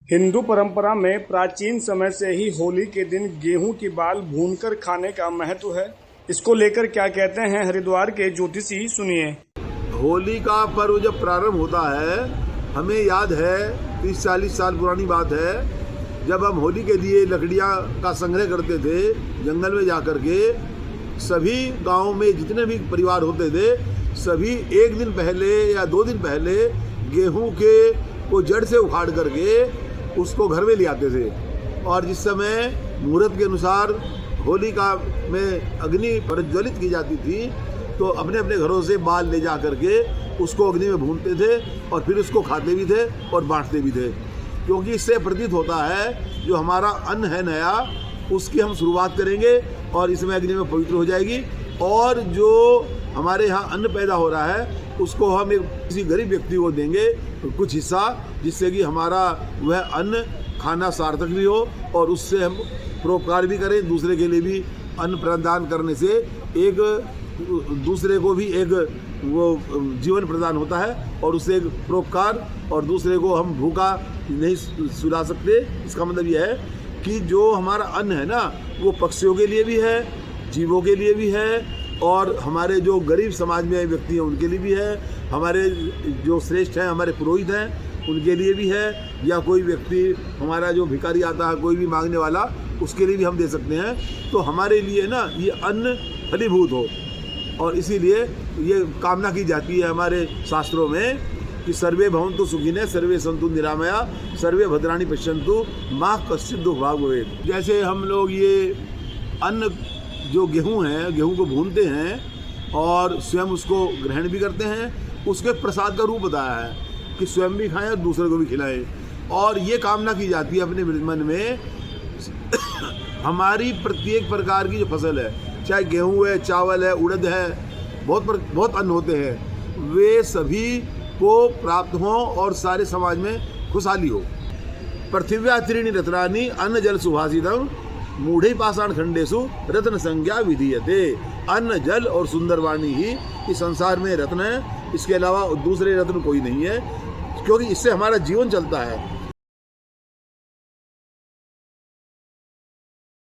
हिंदू परंपरा में प्राचीन समय से ही होली के दिन गेहूं की बाल भूनकर खाने का महत्व है। इसको लेकर क्या कहते हैं हरिद्वार के ज्योतिषी, सुनिए। होली का पर्व जब प्रारंभ होता है, हमें याद है 30-40 साल पुरानी बात है, जब हम होली के लिए लकड़ियाँ का संग्रह करते थे जंगल में जाकर के। सभी गाँव में जितने भी परिवार होते थे, सभी एक दिन पहले या 2 दिन पहले गेहूं के को जड़ से उखाड़ करके उसको घर में ले आते थे। और जिस समय मुहूर्त के अनुसार होलिका में अग्नि प्रज्वलित की जाती थी, तो अपने अपने घरों से बाल ले जा करके उसको अग्नि में भूनते थे और फिर उसको खाते भी थे और बांटते भी थे। क्योंकि इससे प्रतीत होता है जो हमारा अन्न है नया, उसकी हम शुरुआत करेंगे और इसमें अग्नि में पवित्र हो जाएगी। और जो हमारे यहाँ अन्न पैदा हो रहा है उसको हम एक किसी गरीब व्यक्ति को देंगे कुछ हिस्सा, जिससे कि हमारा वह अन्न खाना सार्थक भी हो और उससे हम परोपकार भी करें। दूसरे के लिए भी अन्न प्रदान करने से एक दूसरे को भी एक वो जीवन प्रदान होता है और उससे एक परोपकार, और दूसरे को हम भूखा नहीं सुला सकते। इसका मतलब यह है कि जो हमारा अन्न है ना, वो पक्षियों के लिए भी है, जीवों के लिए भी है, और हमारे जो गरीब समाज में व्यक्ति हैं उनके लिए भी है, हमारे जो श्रेष्ठ हैं, हमारे पुरोहित हैं, उनके लिए भी है, या कोई व्यक्ति हमारा जो भिखारी आता है, कोई भी मांगने वाला, उसके लिए भी हम दे सकते हैं। तो हमारे लिए ना ये अन्न फलीभूत हो, और इसीलिए ये कामना की जाती है हमारे शास्त्रों में कि सर्वे भवन्तु सुखिनः, सर्वे सन्तु निरामया, सर्वे भद्राणि पश्यन्तु, मा कश्चित् दुःख भाग् भवेत्। जैसे हम लोग ये अन्न जो गेहूं है, गेहूं को भूनते हैं और स्वयं उसको ग्रहण भी करते हैं, उसके प्रसाद का रूप बताया है कि स्वयं भी खाएं और दूसरे को भी खिलाएं। और ये कामना की जाती है अपने मन में हमारी प्रत्येक प्रकार की जो फसल है, चाहे गेहूं है, चावल है, उड़द है, बहुत अन्न होते हैं, वे सभी को प्राप्त हों और सारे समाज में खुशहाली हो। पृथिव्या त्रीणि रत्नानि अन्न जल सुभाषितम् मूढ़े पाषाण खंडेशु रत्न संज्ञा विधीयते। अन्न, जल और सुंदर वाणी ही इस संसार में रत्न है, इसके अलावा दूसरे रत्न कोई नहीं है, क्योंकि इससे हमारा जीवन चलता है।